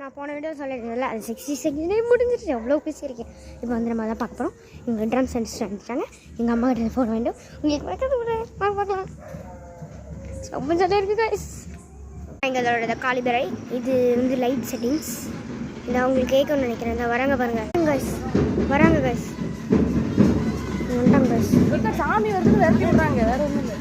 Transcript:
நான் போன வீடியோ சொல்லியிருந்தேன்ல அது 60 செகண்டே முடிஞ்சிருச்சு. எவ்வளோ பேசியிருக்கேன். இப்போ வந்து நம்ம தான் பார்க்க போகிறோம். எங்கள் ட்ரம்ஸ் அடிச்சுட்டு வந்துட்டாங்க. எங்கள் அம்மா கிட்ட போட வேண்டும். உங்களுக்கு வைக்கிறது பார்க்கலாம். ரொம்ப ஜாலியாக இருக்குது கைஸ். எங்களோட காலிபரை இது வந்து லைட் செட்டிங்ஸ். இதை அவங்களுக்கு கேட்கணும்னு நினைக்கிறேன். இந்த வராங்க பாருங்கள் கைஸ், வராங்க கைஸ், வந்துட்டாங்க கைஸ். சாமி வந்து விரட்டி விடுறாங்க, வேறு ஒன்றும் இல்லை.